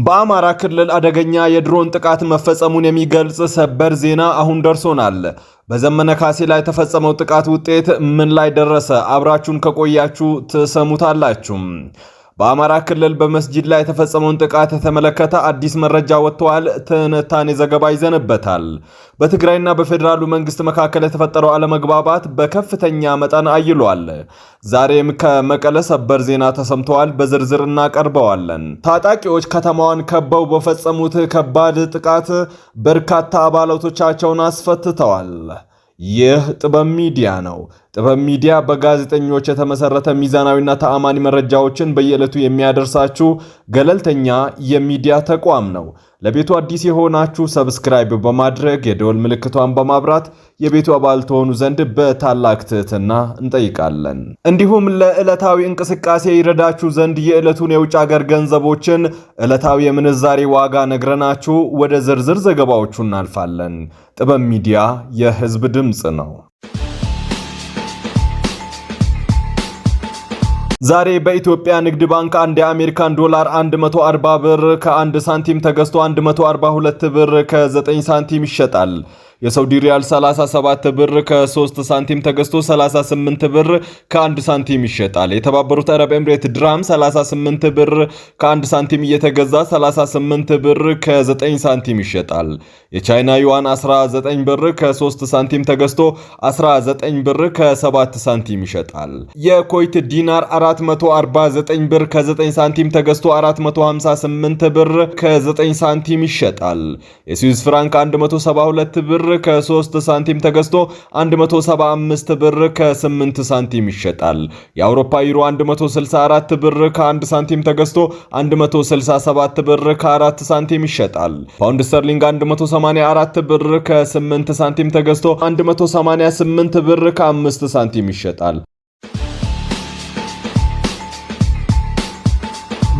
በአማራ ክልል አደገኛ የድሮን ጥቃት መፈጸሙን የሚገልጽ ሰበር ዜና አሁን ደርሶናል። በዘመነ ካሴ ላይ የተፈጸመው ጥቃት ውጤት ምን ላይ ደረሰ? አብራችሁን ከቆያችሁ ትሰሙታላችሁ። በአማራ ክልል በመስጂድ ላይ የተፈጸመውን ጥቃት የተመለከተ አዲስ መረጃ ወጥቷል። ትንታኔ ዘገባ ይዘንበታል። በትግራይና በፌዴራሉ መንግስት መካከል የተፈጠረው አለመግባባት በከፍተኛ መጠን አይሏል። ዛሬም ከመቀለ ሰበር ዜና ተሰምተዋል። በዝርዝር እናቀርበዋለን። ታጣቂዎች ከተማዋን ከበው በፈጸሙት ከባድ ጥቃት በርካታ አባላቶቻቸውን አስፈትተዋል። ይህ ጥበብ ሚዲያ ነው። ጥበብ ሚዲያ በጋዜጠኞች የተመሰረተ ሚዛናዊና ተአማኒ መረጃዎችን በየዕለቱ የሚያደርሳችሁ ገለልተኛ የሚዲያ ተቋም ነው። ለቤቱ አዲስ የሆናችሁ ሰብስክራይብ በማድረግ የደወል ምልክቷን በማብራት የቤቱ አባል ትሆኑ ዘንድ በታላቅ ትህትና እንጠይቃለን። እንዲሁም ለዕለታዊ እንቅስቃሴ ይረዳችሁ ዘንድ የዕለቱን የውጭ ሀገር ገንዘቦችን ዕለታዊ የምንዛሬ ዋጋ ነግረናችሁ ወደ ዝርዝር ዘገባዎቹ እናልፋለን። ጥበብ ሚዲያ የህዝብ ድምፅ ነው። ዛሬ በኢትዮጵያ ንግድ ባንክ አንድ የአሜሪካን ዶላር 140 ብር ከ1 ሳንቲም ተገዝቶ 142 ብር ከ9 ሳንቲም ይሸጣል። የሳውዲ ሪያል 37 ብር ከ3 ሳንቲም ተገዝቶ 38 ብር ከ1 ሳንቲም ይሸጣል። የተባበሩት አረብ ኤምሬት ድርሃም 38 ብር ከ1 ሳንቲም እየተገዛ 38 ብር ከ9 ሳንቲም ይሸጣል። የቻይና ዩዋን 19 ብር ከ3 ሳንቲም ተገዝቶ 19 ብር ከ7 ሳንቲም ይሸጣል። የኩዌት ዲናር 449 ብር ከ9 ሳንቲም ተገዝቶ 458 ብር ከ9 ሳንቲም ይሸጣል። የስዊስ ፍራንክ 172 ብር ከ3 ሳንቲም ተገዝቶ 175 ብር ከ8 ሳንቲም ይሸጣል። የአውሮፓ ዩሮ 164 ብር ከ1 ሳንቲም ተገዝቶ 167 ብር ከ4 ሳንቲም ይሸጣል። ፓውንድ ስተርሊንግ 184 ብር ከ8 ሳንቲም ተገዝቶ 188 ብር ከ5 ሳንቲም ይሸጣል።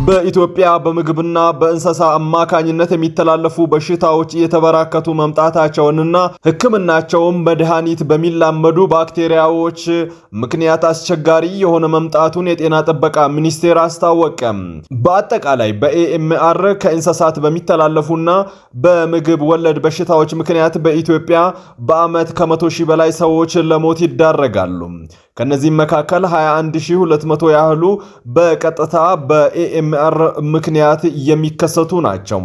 በኢትዮጵያ በምግብና በእንስሳ አማካኝነት የሚተላለፉ በሽታዎች እየተበራከቱ መምጣታቸውንና ሕክምናቸውም መድኃኒት በሚላመዱ ባክቴሪያዎች ምክንያት አስቸጋሪ የሆነ መምጣቱን የጤና ጥበቃ ሚኒስቴር አስታወቀ። በአጠቃላይ በኤኤምአር ከእንስሳት በሚተላለፉና በምግብ ወለድ በሽታዎች ምክንያት በኢትዮጵያ በዓመት ከ100 ሺህ በላይ ሰዎች ለሞት ይዳረጋሉ። ከነዚህም መካከል 21200 ያህሉ በቀጥታ በኤኤምአር ምክንያት የሚከሰቱ ናቸው።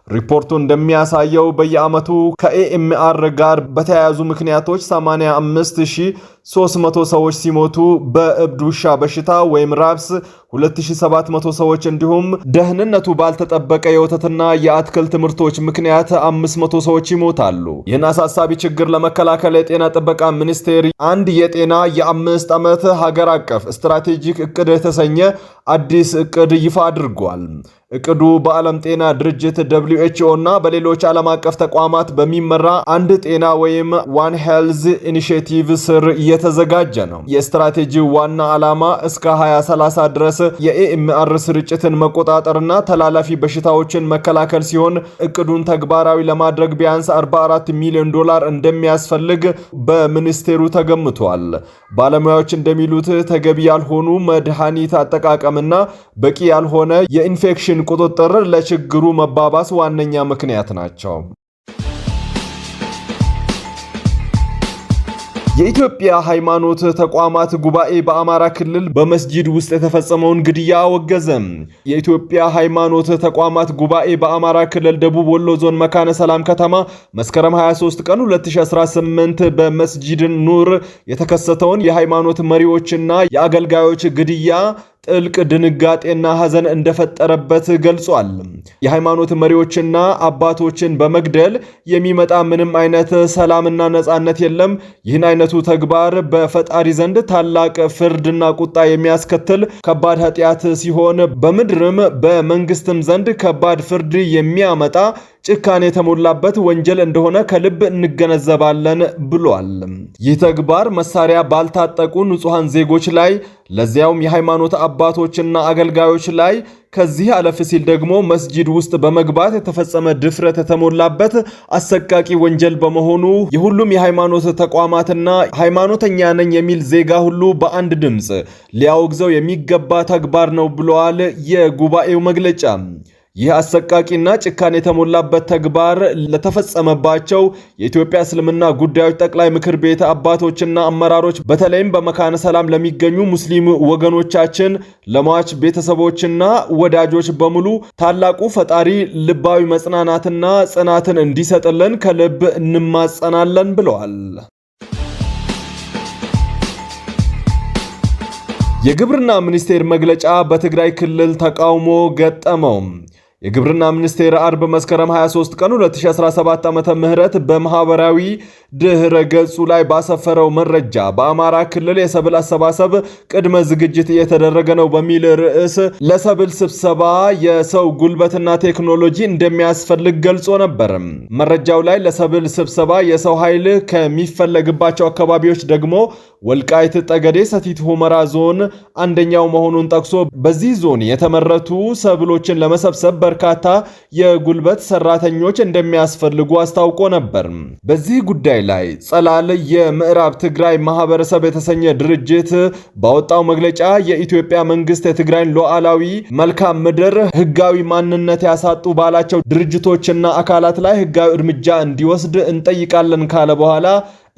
ሪፖርቱ እንደሚያሳየው በየዓመቱ ከኤኤምአር ጋር በተያያዙ ምክንያቶች 85300 ሰዎች ሲሞቱ በእብድ ውሻ በሽታ ወይም ራብስ 2700 ሰዎች እንዲሁም ደህንነቱ ባልተጠበቀ የወተትና የአትክልት ምርቶች ምክንያት 500 ሰዎች ይሞታሉ። ይህን አሳሳቢ ችግር ለመከላከል የጤና ጥበቃ ሚኒስቴር አንድ የጤና የ5 ዓመት ሀገር አቀፍ ስትራቴጂክ እቅድ የተሰኘ አዲስ እቅድ ይፋ አድርጓል። እቅዱ በዓለም ጤና ድርጅት WHO እና በሌሎች ዓለም አቀፍ ተቋማት በሚመራ አንድ ጤና ወይም ዋን ሄልዝ ኢኒሺየቲቭ ስር እየተዘጋጀ ነው። የስትራቴጂው ዋና ዓላማ እስከ 2030 ድረስ የኤኤምአር ስርጭትን መቆጣጠርና ተላላፊ በሽታዎችን መከላከል ሲሆን እቅዱን ተግባራዊ ለማድረግ ቢያንስ 44 ሚሊዮን ዶላር እንደሚያስፈልግ በሚኒስቴሩ ተገምቷል። ባለሙያዎች እንደሚሉት ተገቢ ያልሆኑ መድኃኒት አጠቃቀምና በቂ ያልሆነ የኢንፌክሽን ቁጥጥር ለችግሩ መባባስ ዋነኛ ምክንያት ናቸው። የኢትዮጵያ ሃይማኖት ተቋማት ጉባኤ በአማራ ክልል በመስጂድ ውስጥ የተፈጸመውን ግድያ አወገዘ። የኢትዮጵያ ሃይማኖት ተቋማት ጉባኤ በአማራ ክልል ደቡብ ወሎ ዞን መካነ ሰላም ከተማ መስከረም 23 ቀን 2018 በመስጂድ ኑር የተከሰተውን የሃይማኖት መሪዎችና የአገልጋዮች ግድያ ጥልቅ ድንጋጤና ሐዘን እንደፈጠረበት ገልጿል። የሃይማኖት መሪዎችና አባቶችን በመግደል የሚመጣ ምንም አይነት ሰላምና ነጻነት የለም። ይህን አይነቱ ተግባር በፈጣሪ ዘንድ ታላቅ ፍርድና ቁጣ የሚያስከትል ከባድ ኃጢአት ሲሆን በምድርም በመንግስትም ዘንድ ከባድ ፍርድ የሚያመጣ ጭካኔ የተሞላበት ወንጀል እንደሆነ ከልብ እንገነዘባለን ብሏል። ይህ ተግባር መሳሪያ ባልታጠቁ ንጹሃን ዜጎች ላይ ለዚያውም የሃይማኖት አባቶችና አገልጋዮች ላይ ከዚህ አለፍ ሲል ደግሞ መስጂድ ውስጥ በመግባት የተፈጸመ ድፍረት የተሞላበት አሰቃቂ ወንጀል በመሆኑ የሁሉም የሃይማኖት ተቋማትና ሃይማኖተኛ ነኝ የሚል ዜጋ ሁሉ በአንድ ድምፅ ሊያወግዘው የሚገባ ተግባር ነው ብለዋል የጉባኤው መግለጫ። ይህ አሰቃቂና ጭካኔ የተሞላበት ተግባር ለተፈጸመባቸው የኢትዮጵያ እስልምና ጉዳዮች ጠቅላይ ምክር ቤት አባቶችና አመራሮች በተለይም በመካነ ሰላም ለሚገኙ ሙስሊም ወገኖቻችን፣ ለሟች ቤተሰቦችና ወዳጆች በሙሉ ታላቁ ፈጣሪ ልባዊ መጽናናትና ጽናትን እንዲሰጥልን ከልብ እንማጸናለን ብለዋል። የግብርና ሚኒስቴር መግለጫ በትግራይ ክልል ተቃውሞ ገጠመው። የግብርና ሚኒስቴር አርብ መስከረም 23 ቀን 2017 ዓ.ም በማህበራዊ ድህረ ገጹ ላይ ባሰፈረው መረጃ በአማራ ክልል የሰብል አሰባሰብ ቅድመ ዝግጅት እየተደረገ ነው በሚል ርዕስ ለሰብል ስብሰባ የሰው ጉልበትና ቴክኖሎጂ እንደሚያስፈልግ ገልጾ ነበር። መረጃው ላይ ለሰብል ስብሰባ የሰው ኃይል ከሚፈለግባቸው አካባቢዎች ደግሞ ወልቃይት ጠገዴ ሰቲት ሁመራ ዞን አንደኛው መሆኑን ጠቅሶ በዚህ ዞን የተመረቱ ሰብሎችን ለመሰብሰብ በርካታ የጉልበት ሰራተኞች እንደሚያስፈልጉ አስታውቆ ነበር። በዚህ ጉዳይ ላይ ጸላል የምዕራብ ትግራይ ማህበረሰብ የተሰኘ ድርጅት ባወጣው መግለጫ የኢትዮጵያ መንግስት የትግራይን ሉዓላዊ መልክዓ ምድር ህጋዊ ማንነት ያሳጡ ባላቸው ድርጅቶችና አካላት ላይ ህጋዊ እርምጃ እንዲወስድ እንጠይቃለን ካለ በኋላ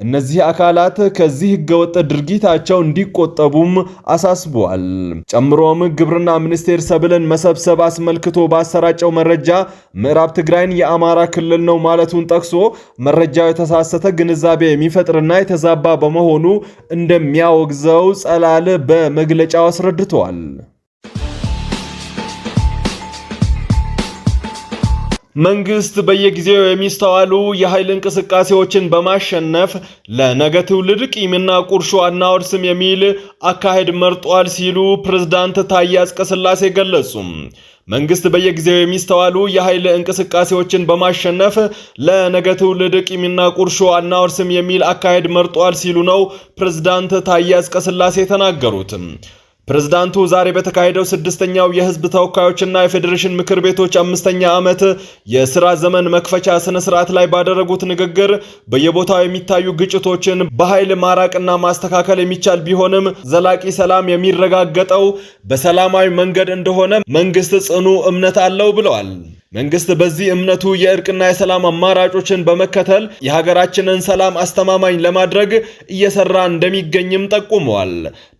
እነዚህ አካላት ከዚህ ህገወጥ ድርጊታቸው እንዲቆጠቡም አሳስበዋል። ጨምሮም ግብርና ሚኒስቴር ሰብልን መሰብሰብ አስመልክቶ ባሰራጨው መረጃ ምዕራብ ትግራይን የአማራ ክልል ነው ማለቱን ጠቅሶ መረጃው የተሳሳተ ግንዛቤ የሚፈጥርና የተዛባ በመሆኑ እንደሚያወግዘው ጸላል በመግለጫው አስረድተዋል። መንግስት በየጊዜው የሚስተዋሉ የኃይል እንቅስቃሴዎችን በማሸነፍ ለነገ ትውልድ ቂምና ቁርሾ አናወርስም የሚል አካሄድ መርጧል ሲሉ ፕሬዝዳንት ታዬ አጽቀሥላሴ ገለጹ። መንግስት በየጊዜው የሚስተዋሉ የኃይል እንቅስቃሴዎችን በማሸነፍ ለነገ ትውልድ ቂምና ቁርሾ አናወርስም የሚል አካሄድ መርጧል ሲሉ ነው ፕሬዝዳንት ታዬ አጽቀሥላሴ የተናገሩት። ፕሬዝዳንቱ ዛሬ በተካሄደው ስድስተኛው የህዝብ ተወካዮችና የፌዴሬሽን ምክር ቤቶች 5ኛ ዓመት የሥራ ዘመን መክፈቻ ስነ ስርዓት ላይ ባደረጉት ንግግር በየቦታው የሚታዩ ግጭቶችን በኃይል ማራቅና ማስተካከል የሚቻል ቢሆንም ዘላቂ ሰላም የሚረጋገጠው በሰላማዊ መንገድ እንደሆነ መንግስት ጽኑ እምነት አለው ብለዋል። መንግስት በዚህ እምነቱ የእርቅና የሰላም አማራጮችን በመከተል የሀገራችንን ሰላም አስተማማኝ ለማድረግ እየሰራ እንደሚገኝም ጠቁመዋል።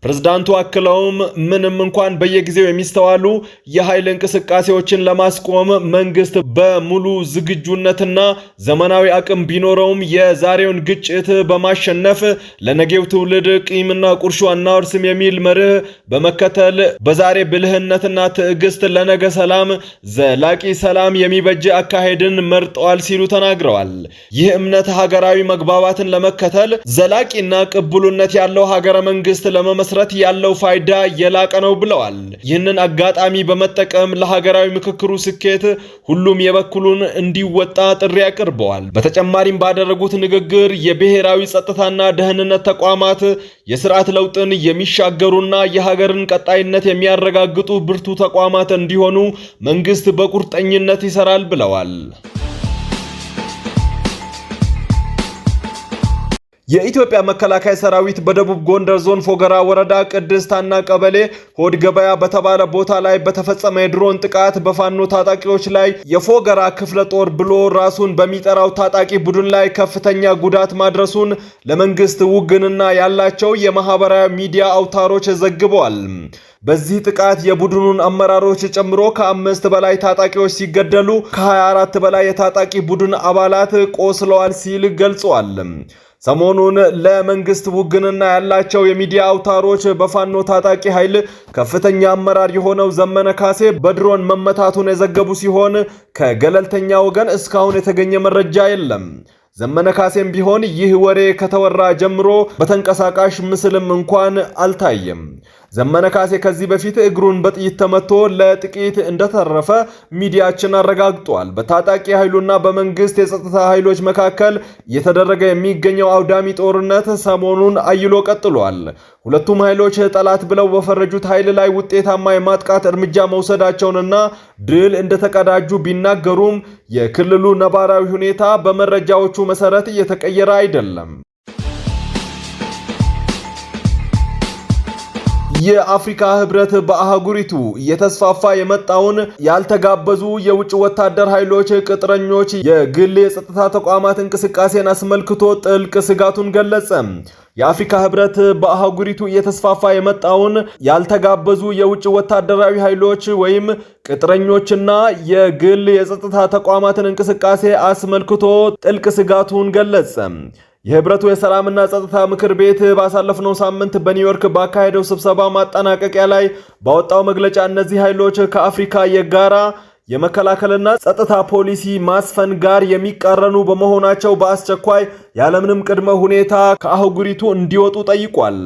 ፕሬዝዳንቱ አክለውም ምንም እንኳን በየጊዜው የሚስተዋሉ የኃይል እንቅስቃሴዎችን ለማስቆም መንግስት በሙሉ ዝግጁነትና ዘመናዊ አቅም ቢኖረውም የዛሬውን ግጭት በማሸነፍ ለነገው ትውልድ ቂምና ቁርሾ አናወርስም የሚል መርህ በመከተል በዛሬ ብልህነትና ትዕግስት ለነገ ሰላም ዘላቂ ሰላም የሚበጅ አካሄድን መርጠዋል ሲሉ ተናግረዋል። ይህ እምነት ሀገራዊ መግባባትን ለመከተል ዘላቂና ቅቡልነት ያለው ሀገረ መንግስት ለመመስረት ያለው ፋይዳ የላቀ ነው ብለዋል። ይህንን አጋጣሚ በመጠቀም ለሀገራዊ ምክክሩ ስኬት ሁሉም የበኩሉን እንዲወጣ ጥሪ አቅርበዋል። በተጨማሪም ባደረጉት ንግግር የብሔራዊ ጸጥታና ደህንነት ተቋማት የስርዓት ለውጥን የሚሻገሩና የሀገርን ቀጣይነት የሚያረጋግጡ ብርቱ ተቋማት እንዲሆኑ መንግስት በቁርጠኝነት ይሰራል ብለዋል። የኢትዮጵያ መከላከያ ሰራዊት በደቡብ ጎንደር ዞን ፎገራ ወረዳ ቅድስታና ቀበሌ ሆድ ገበያ በተባለ ቦታ ላይ በተፈጸመ የድሮን ጥቃት በፋኖ ታጣቂዎች ላይ የፎገራ ክፍለ ጦር ብሎ ራሱን በሚጠራው ታጣቂ ቡድን ላይ ከፍተኛ ጉዳት ማድረሱን ለመንግስት ውግንና ያላቸው የማህበራዊ ሚዲያ አውታሮች ዘግበዋል። በዚህ ጥቃት የቡድኑን አመራሮች ጨምሮ ከ5 በላይ ታጣቂዎች ሲገደሉ ከ24 በላይ የታጣቂ ቡድን አባላት ቆስለዋል ሲል ገልጸዋል። ሰሞኑን ለመንግስት ውግንና ያላቸው የሚዲያ አውታሮች በፋኖ ታጣቂ ኃይል ከፍተኛ አመራር የሆነው ዘመነ ካሴ በድሮን መመታቱን የዘገቡ ሲሆን ከገለልተኛ ወገን እስካሁን የተገኘ መረጃ የለም። ዘመነ ካሴም ቢሆን ይህ ወሬ ከተወራ ጀምሮ በተንቀሳቃሽ ምስልም እንኳን አልታየም። ዘመነ ካሴ ከዚህ በፊት እግሩን በጥይት ተመቶ ለጥቂት እንደተረፈ ሚዲያችን አረጋግጧል። በታጣቂ ኃይሉና በመንግስት የጸጥታ ኃይሎች መካከል እየተደረገ የሚገኘው አውዳሚ ጦርነት ሰሞኑን አይሎ ቀጥሏል። ሁለቱም ኃይሎች ጠላት ብለው በፈረጁት ኃይል ላይ ውጤታማ የማጥቃት እርምጃ መውሰዳቸውንና ድል እንደተቀዳጁ ቢናገሩም የክልሉ ነባራዊ ሁኔታ በመረጃዎቹ መሰረት እየተቀየረ አይደለም። የአፍሪካ ህብረት በአህጉሪቱ እየተስፋፋ የመጣውን ያልተጋበዙ የውጭ ወታደር ኃይሎች፣ ቅጥረኞች፣ የግል የጸጥታ ተቋማት እንቅስቃሴን አስመልክቶ ጥልቅ ስጋቱን ገለጸ። የአፍሪካ ህብረት በአህጉሪቱ እየተስፋፋ የመጣውን ያልተጋበዙ የውጭ ወታደራዊ ኃይሎች ወይም ቅጥረኞችና የግል የጸጥታ ተቋማትን እንቅስቃሴ አስመልክቶ ጥልቅ ስጋቱን ገለጸ። የህብረቱ የሰላምና ጸጥታ ምክር ቤት ባሳለፍነው ሳምንት በኒውዮርክ ባካሄደው ስብሰባ ማጠናቀቂያ ላይ ባወጣው መግለጫ እነዚህ ኃይሎች ከአፍሪካ የጋራ የመከላከልና ጸጥታ ፖሊሲ ማስፈን ጋር የሚቃረኑ በመሆናቸው በአስቸኳይ ያለምንም ቅድመ ሁኔታ ከአህጉሪቱ እንዲወጡ ጠይቋል።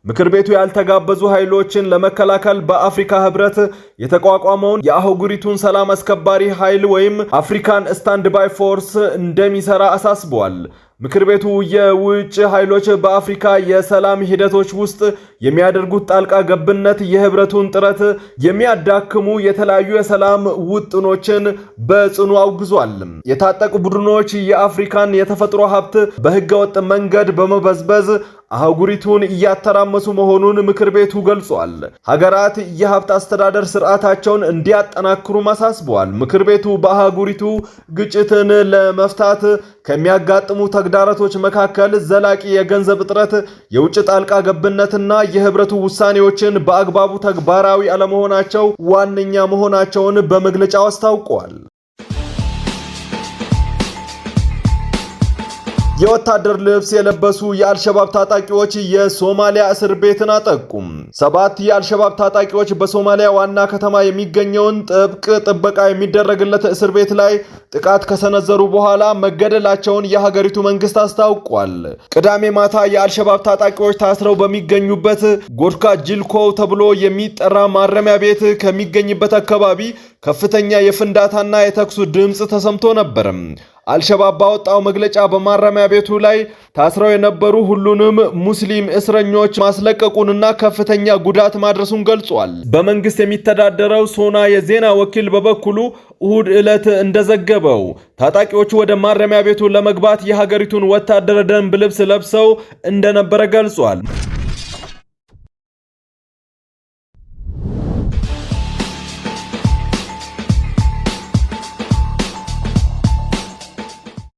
ምክር ቤቱ ያልተጋበዙ ኃይሎችን ለመከላከል በአፍሪካ ህብረት የተቋቋመውን የአህጉሪቱን ሰላም አስከባሪ ኃይል ወይም አፍሪካን ስታንድ ባይ ፎርስ እንደሚሰራ አሳስቧል። ምክር ቤቱ የውጭ ኃይሎች በአፍሪካ የሰላም ሂደቶች ውስጥ የሚያደርጉት ጣልቃ ገብነት የህብረቱን ጥረት የሚያዳክሙ የተለያዩ የሰላም ውጥኖችን በጽኑ አውግዟል። የታጠቁ ቡድኖች የአፍሪካን የተፈጥሮ ሀብት በህገወጥ መንገድ በመበዝበዝ አህጉሪቱን እያተራመሱ መሆኑን ምክር ቤቱ ገልጿል። ሀገራት የሀብት አስተዳደር ስርዓታቸውን እንዲያጠናክሩ አሳስበዋል። ምክር ቤቱ በአህጉሪቱ ግጭትን ለመፍታት ከሚያጋጥሙ ተግዳሮቶች መካከል ዘላቂ የገንዘብ እጥረት፣ የውጭ ጣልቃ ገብነትና የህብረቱ ውሳኔዎችን በአግባቡ ተግባራዊ አለመሆናቸው ዋነኛ መሆናቸውን በመግለጫው አስታውቀዋል። የወታደር ልብስ የለበሱ የአልሸባብ ታጣቂዎች የሶማሊያ እስር ቤትን አጠቁም። 7 የአልሸባብ ታጣቂዎች በሶማሊያ ዋና ከተማ የሚገኘውን ጥብቅ ጥበቃ የሚደረግለት እስር ቤት ላይ ጥቃት ከሰነዘሩ በኋላ መገደላቸውን የሀገሪቱ መንግስት አስታውቋል። ቅዳሜ ማታ የአልሸባብ ታጣቂዎች ታስረው በሚገኙበት ጎድካ ጅልኮ ተብሎ የሚጠራ ማረሚያ ቤት ከሚገኝበት አካባቢ ከፍተኛ የፍንዳታና የተኩስ ድምጽ ተሰምቶ ነበር። አልሸባብ ባወጣው መግለጫ በማረሚያ ቤቱ ላይ ታስረው የነበሩ ሁሉንም ሙስሊም እስረኞች ማስለቀቁንና ከፍተኛ ጉዳት ማድረሱን ገልጿል። በመንግስት የሚተዳደረው ሶና የዜና ወኪል በበኩሉ እሁድ ዕለት እንደዘገበው ታጣቂዎቹ ወደ ማረሚያ ቤቱ ለመግባት የሀገሪቱን ወታደር ደንብ ልብስ ለብሰው እንደነበረ ገልጿል።